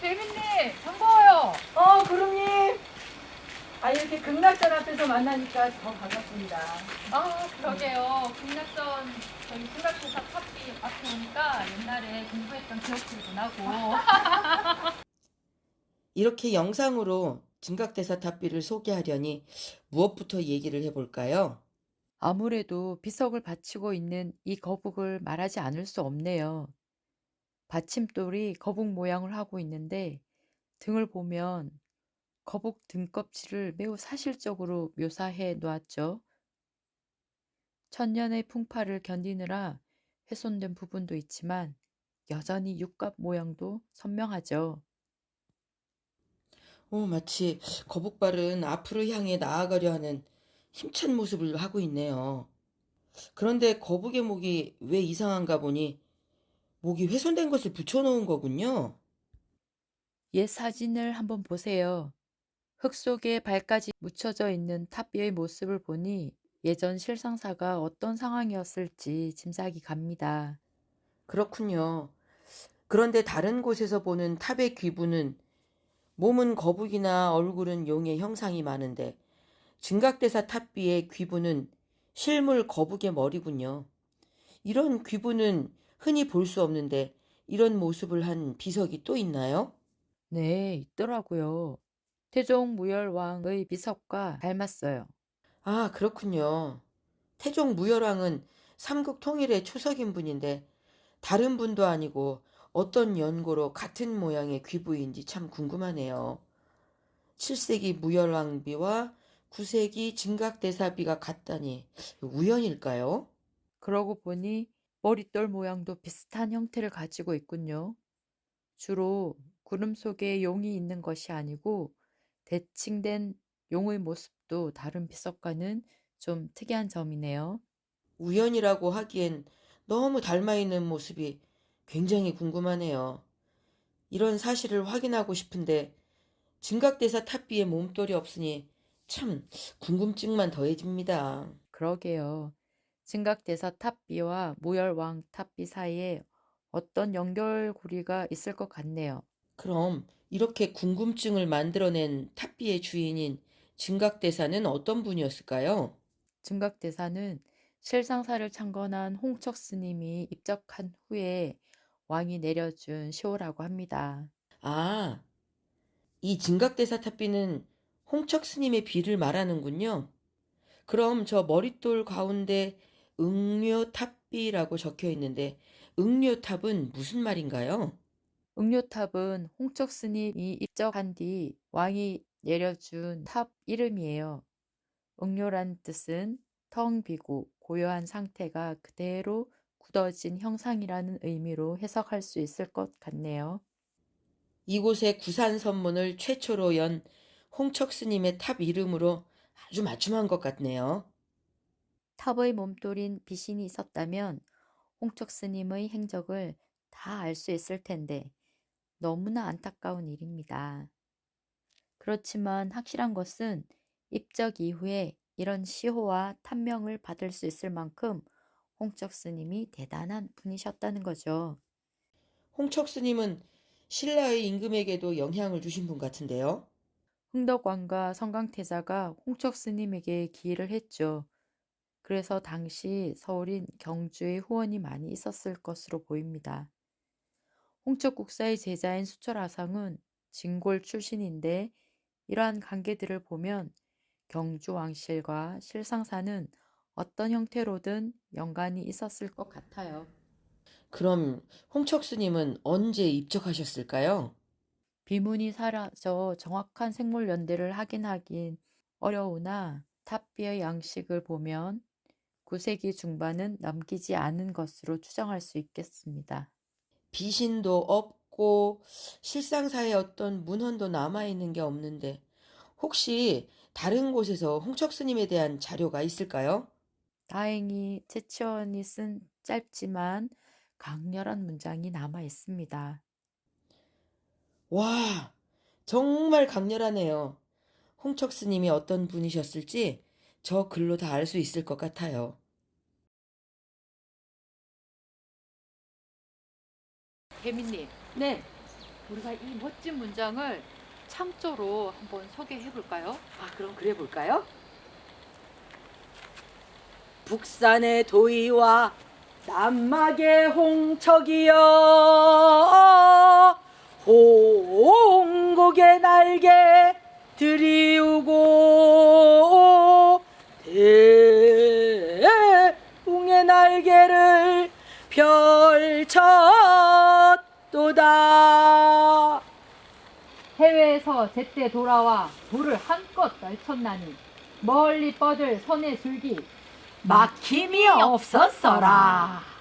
대민님, 반가워요. 구름님. 이렇게 극락전 앞에서 만나니까 더 반갑습니다. 그러게요. 국락전 저희 국락대사 탑비 앞에 오니까 옛날에 공부했던 기억들도 나고. 이렇게 영상으로 증각대사 탑비를 소개하려니 무엇부터 얘기를 해볼까요? 아무래도 비석을 받치고 있는 이 거북을 말하지 않을 수 없네요. 받침돌이 거북 모양을 하고 있는데 등을 보면 거북 등껍질을 매우 사실적으로 묘사해 놓았죠. 천년의 풍파를 견디느라 훼손된 부분도 있지만 여전히 육갑 모양도 선명하죠. 마치 거북발은 앞으로 향해 나아가려 하는 힘찬 모습을 하고 있네요. 그런데 거북의 목이 왜 이상한가 보니 목이 훼손된 것을 붙여놓은 거군요. 옛 사진을 한번 보세요. 흙 속에 발까지 묻혀져 있는 탑비의 모습을 보니 예전 실상사가 어떤 상황이었을지 짐작이 갑니다. 그렇군요. 그런데 다른 곳에서 보는 탑의 귀부는 몸은 거북이나 얼굴은 용의 형상이 많은데 증각대사 탑비의 귀부는 실물 거북의 머리군요. 이런 귀부는 흔히 볼 수 없는데 이런 모습을 한 비석이 또 있나요? 네, 있더라고요. 태종 무열왕의 비석과 닮았어요. 그렇군요. 태종 무열왕은 삼국 통일의 초석인 분인데 다른 분도 아니고 어떤 연고로 같은 모양의 귀부인지 참 궁금하네요. 7세기 무열왕비와 9세기 증각대사비가 같다니 우연일까요? 그러고 보니 머릿돌 모양도 비슷한 형태를 가지고 있군요. 주로 구름 속에 용이 있는 것이 아니고 대칭된 용의 모습도 다른 비석과는 좀 특이한 점이네요. 우연이라고 하기엔 너무 닮아 있는 모습이 굉장히 궁금하네요. 이런 사실을 확인하고 싶은데 증각대사 탑비의 몸돌이 없으니 참 궁금증만 더해집니다. 그러게요. 증각대사 탑비와 무열왕 탑비 사이에 어떤 연결고리가 있을 것 같네요. 그럼 이렇게 궁금증을 만들어낸 탑비의 주인인 증각대사는 어떤 분이었을까요? 증각대사는 실상사를 창건한 홍척 스님이 입적한 후에 왕이 내려준 시호라고 합니다. 아, 이 증각대사 탑비는 홍척 스님의 비를 말하는군요. 그럼 저 머릿돌 가운데 응묘탑비라고 적혀 있는데 응묘탑은 무슨 말인가요? 응료탑은 홍척 스님이 입적한 뒤 왕이 내려준 탑 이름이에요. 응료란 뜻은 텅 비고 고요한 상태가 그대로 굳어진 형상이라는 의미로 해석할 수 있을 것 같네요. 이곳의 구산 선문을 최초로 연 홍척 스님의 탑 이름으로 아주 맞춤한 것 같네요. 탑의 몸돌인 비신이 있었다면 홍척 스님의 행적을 다 알 수 있을 텐데 너무나 안타까운 일입니다. 그렇지만 확실한 것은 입적 이후에 이런 시호와 탐명을 받을 수 있을 만큼 홍척 스님이 대단한 분이셨다는 거죠. 홍척 스님은 신라의 임금에게도 영향을 주신 분 같은데요. 흥덕왕과 성강태자가 홍척 스님에게 기일을 했죠. 그래서 당시 서울인 경주에 후원이 많이 있었을 것으로 보입니다. 홍척 국사의 제자인 수철아상은 진골 출신인데 이러한 관계들을 보면 경주 왕실과 실상사는 어떤 형태로든 연관이 있었을 것 같아요. 그럼 홍척 스님은 언제 입적하셨을까요? 비문이 사라져 정확한 생물 연대를 확인하긴 어려우나 탑비의 양식을 보면 9세기 중반은 남기지 않은 것으로 추정할 수 있겠습니다. 비신도 없고 실상사의 어떤 문헌도 남아있는 게 없는데 혹시 다른 곳에서 홍척 스님에 대한 자료가 있을까요? 다행히 채치원이 쓴 짧지만 강렬한 문장이 남아 있습니다. 와, 정말 강렬하네요. 홍척 스님이 어떤 분이셨을지 저 글로 다 알 수 있을 것 같아요. 대민님, 네. 우리가 이 멋진 문장을 창조로 한번 소개해 볼까요? 그럼 그래 볼까요? 북산의 도의와 남막의 홍척이여 홍곡의 날개 들이우고 대웅의 날개를 펼쳤도다. 해외에서 제때 돌아와 돌을 한껏 떨쳤나니 멀리 뻗을 선의 줄기 막힘이 없었어라.